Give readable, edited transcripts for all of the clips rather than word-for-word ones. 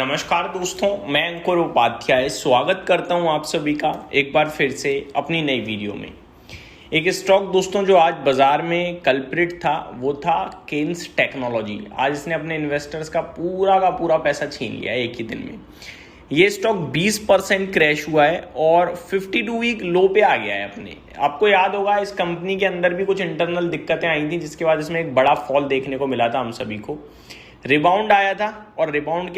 नमस्कार दोस्तों, मैं अंकुर उपाध्याय स्वागत करता हूं आप सभी का एक बार फिर से अपनी नई वीडियो में। एक स्टॉक दोस्तों जो आज बाजार में कल्प्रिट था वो था केन्स टेक्नोलॉजी। आज इसने अपने इन्वेस्टर्स का पूरा पैसा छीन लिया एक ही दिन में। ये स्टॉक 20% क्रैश हुआ है और 52 वीक लो पे आ गया है अपने। आपको याद होगा इस कंपनी के अंदर भी कुछ इंटरनल दिक्कतें आई थी, जिसके बाद इसमें एक बड़ा फॉल देखने को मिला था हम सभी को। रिबाउंड आया था और रिबाउंड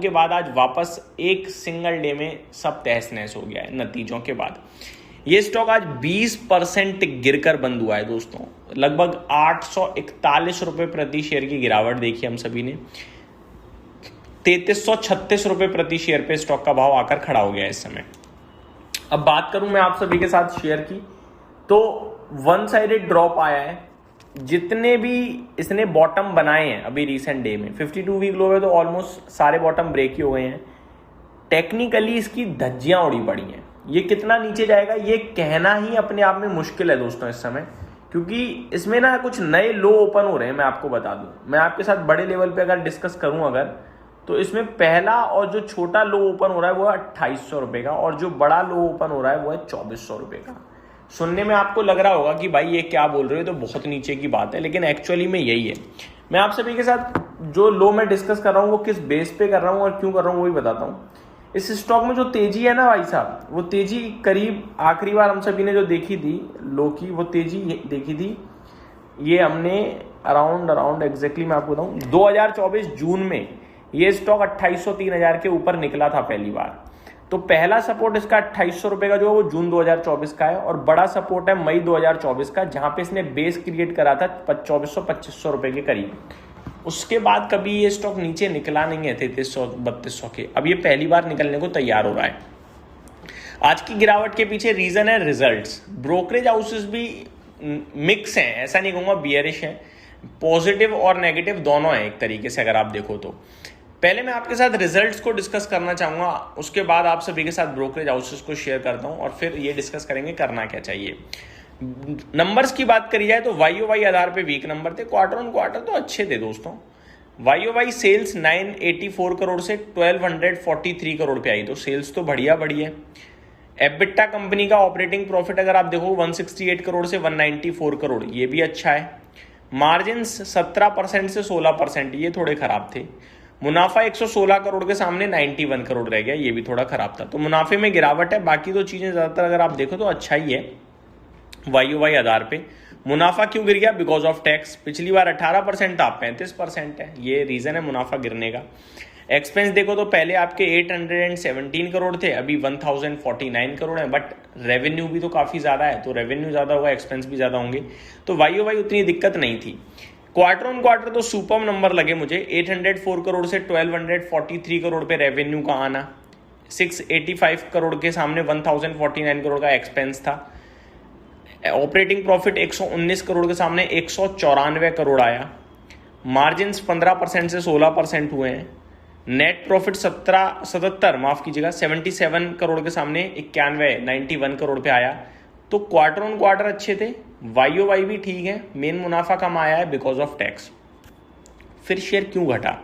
के बाद आज वापस एक सिंगल डे में सब तहस नहस हो गया है नतीजों के बाद। ये स्टॉक आज 20% गिरकर बंद हुआ है दोस्तों। लगभग 841 रुपए प्रति शेयर की गिरावट देखी हम सभी ने। 3336 रुपए प्रति शेयर पे स्टॉक का भाव आकर खड़ा हो गया है इस समय। अब बात करूं मैं आप सभी के साथ शेयर की, तो वन साइडेड ड्रॉप आया है। जितने भी इसने बॉटम बनाए हैं अभी रिसेंट डे में 52 वीक लो है, तो ऑलमोस्ट सारे बॉटम ब्रेक ही हो गए हैं। टेक्निकली इसकी धज्जियां उड़ी पड़ी हैं। ये कितना नीचे जाएगा ये कहना ही अपने आप में मुश्किल है दोस्तों इस समय, क्योंकि इसमें ना कुछ नए लो ओपन हो रहे हैं। मैं आपको बता दूं, मैं आपके साथ बड़े लेवल पे अगर डिस्कस करूं तो इसमें पहला और जो छोटा लो ओपन हो रहा है वो है 2800 रुपए का, और जो बड़ा लो ओपन हो रहा है वो है 2400 रुपए का। सुनने में आपको लग रहा होगा कि भाई ये क्या बोल रहे हो, तो बहुत नीचे की बात है, लेकिन एक्चुअली में यही है। मैं आप सभी के साथ जो लो मैं डिस्कस कर रहा हूँ वो किस बेस पे कर रहा हूँ और क्यों कर रहा हूँ वो भी बताता हूँ। इस स्टॉक में जो तेजी है ना भाई साहब, वो तेजी करीब आखिरी बार हम सभी ने जो देखी थी लो की, वो तेजी देखी थी ये हमने अराउंड एग्जैक्टली मैं आपको बताऊँ 2024 जून में ये स्टॉक 2803 के ऊपर निकला था पहली बार। तो पहला सपोर्ट इसका 2800 रुपए का जो है वो जून 2024 का है, और बड़ा सपोर्ट है मई 2024 का, जहां पे इसने बेस क्रिएट करा था 2400-2500 रुपए के करीब। उसके बाद कभी ये स्टॉक नीचे निकला नहीं है 3300-3200 के। अब ये पहली बार निकलने को तैयार हो रहा है। आज की गिरावट के पीछे रीजन है रिजल्ट्स। ब्रोकरेज हाउसेस भी मिक्स हैं, ऐसा नहीं कहूंगा बियरिश है, पॉजिटिव और नेगेटिव दोनों है एक तरीके से अगर आप देखो तो। पहले मैं आपके साथ रिजल्ट्स को डिस्कस करना चाहूंगा, उसके बाद आप सभी के साथ ब्रोकरेज हाउसेस को शेयर करता हूं, और फिर ये डिस्कस करेंगे करना क्या चाहिए। नंबर्स की बात करी जाए तो वाई आधार पे वीक नंबर थे, क्वार्टर ऑन क्वार्टर तो अच्छे थे दोस्तों। वाई सेल्स 984 करोड़ से 1243 करोड़ पे आई, तो सेल्स तो बढ़िया है। एबिटा कंपनी का ऑपरेटिंग प्रॉफिट अगर आप देखो 168 करोड़ से 194 करोड़, ये भी अच्छा है। मार्जिन 17% से 16%, ये थोड़े खराब थे। मुनाफा 116 करोड़ के सामने 91 करोड़ रह गया, ये भी थोड़ा खराब था। तो मुनाफे में गिरावट है, बाकी तो चीजें ज्यादातर अगर आप देखो तो अच्छा ही है। वाई आधार पे मुनाफा क्यों गिर गया? Because of tax. पिछली बार 18% था, 35% है, ये रीजन है मुनाफा गिरने का। एक्सपेंस देखो तो पहले आपके 817 करोड़ थे, अभी 1049 करोड़ है, बट रेवेन्यू भी तो काफी ज्यादा है, तो रेवेन्यू ज्यादा होगा, एक्सपेंस भी ज्यादा होंगे, तो वाई उतनी दिक्कत नहीं थी। क्वार्टर ऑन क्वार्टर तो सुपर नंबर लगे मुझे। 804 करोड़ से 1243 करोड़ पे रेवेन्यू का आना, 685 करोड़ के सामने 1049 करोड़ का एक्सपेंस था। ऑपरेटिंग प्रॉफिट 119 करोड़ के सामने 194 करोड़ आया। मार्जिन 15% से 16% हुए हैं। नेट प्रॉफिट 77 करोड़ के सामने 91 करोड़ पे आया। तो क्वार्टर ऑन क्वार्टर अच्छे थे, वाई भी ठीक है, मेन मुनाफा कम आया है बिकॉज ऑफ टैक्स। फिर शेयर क्यों घटा?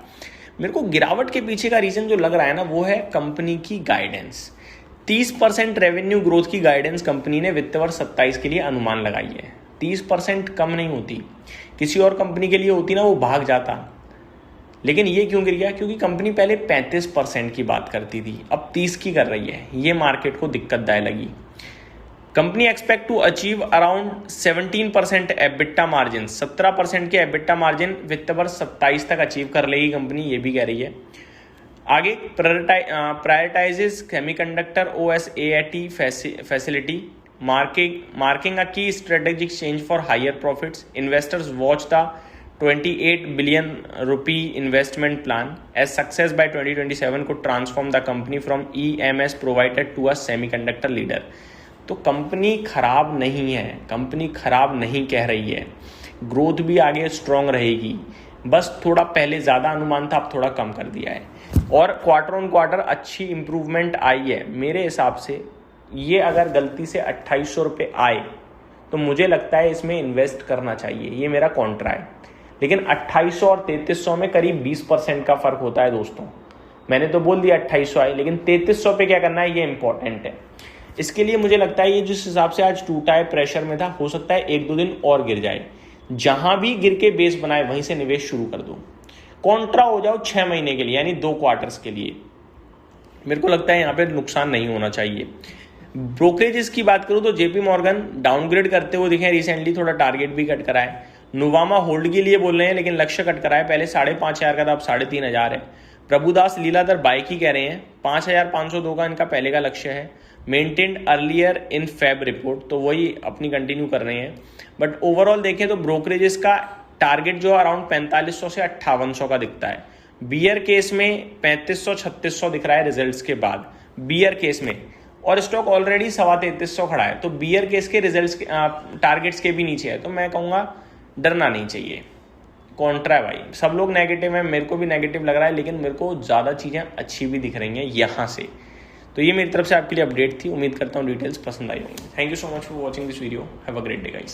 मेरे को गिरावट के पीछे का रीजन जो लग रहा है ना वो है कंपनी की गाइडेंस। 30% रेवेन्यू ग्रोथ की गाइडेंस कंपनी ने वित्त वर्ष 27 के लिए अनुमान लगाई है। 30% कम नहीं होती, किसी और कंपनी के लिए होती ना वो भाग जाता, लेकिन ये क्यों गिर गया? क्योंकि कंपनी पहले 35% की बात करती थी, अब 30 की कर रही है, ये मार्केट को दिक्कतदायक लगी। Company expect to achieve around 17% EBITDA margin, 17% के एबिटा मार्जिन वित्त वर्ष 27 तक अचीव कर लेगी कंपनी, ये भी कह रही है। आगे prioritises semiconductor OSAT facility, marking a key strategic change for higher profits. Investors watch the 28 billion rupee investment plan as success by 2027 को transform the company from EMS provider to a semiconductor leader. तो company खराब नहीं है, company खराब नहीं कह रही है, ग्रोथ भी आगे स्ट्रांग रहेगी, बस थोड़ा पहले ज़्यादा अनुमान था, अब थोड़ा कम कर दिया है। और क्वार्टर ऑन क्वार्टर अच्छी इंप्रूवमेंट आई है मेरे हिसाब से। ये अगर गलती से 2800 रुपये आए तो मुझे लगता है इसमें इन्वेस्ट करना चाहिए, ये मेरा कॉन्ट्रा है। लेकिन 2800 और 3300 में करीब 20% का फर्क होता है दोस्तों। मैंने तो बोल दिया 2800 आए, लेकिन 3300 पे क्या करना है ये इंपॉर्टेंट है। इसके लिए मुझे लगता है ये जिस हिसाब से आज टूटा है, प्रेशर में था, हो सकता है 1-2 दिन और गिर जाए। जहां भी गिर के बेस बनाए वहीं से निवेश शुरू कर दो, कॉन्ट्रा हो जाओ 6 महीने के लिए, यानी 2 क्वार्टर्स के लिए। मेरे को लगता है यहाँ पे नुकसान नहीं होना चाहिए। ब्रोकरेजेस की बात करूं तो जेपी मॉर्गन डाउनग्रेड करते हुए दिखे रिसेंटली, थोड़ा टारगेट भी कट करा है। नुवामा होल्ड के लिए बोल रहे हैं, लेकिन लक्ष्य कट करा है, पहले 5,500 का था, अब 3,500 है। प्रभुदास लीलाधर बाइक ही कह रहे हैं, 5,502 का इनका पहले का लक्ष्य है, maintained earlier in Feb report, तो वही अपनी कंटिन्यू कर रहे हैं। बट ओवरऑल देखें तो ब्रोकरेजेस का टारगेट जो अराउंड 4500 से 5800 का दिखता है। बियर केस में 3500-3600 दिख रहा है रिजल्ट्स के बाद, बियर केस में, और स्टॉक ऑलरेडी 3300 खड़ा है, तो बियर केस के रिजल्ट्स टारगेट्स के भी नीचे है, तो मैं कहूँगा डरना नहीं चाहिए। कॉन्ट्रा है भाई, सब लोग नेगेटिव हैं, मेरे को भी नेगेटिव लग रहा है, लेकिन मेरे को ज़्यादा चीज़ें अच्छी भी दिख रही हैं यहाँ से। तो ये मेरी तरफ से आपके लिए अपडेट थी, उम्मीद करता हूँ डिटेल्स पसंद आई होंगी। Thank you so much for watching this video, have a great day guys.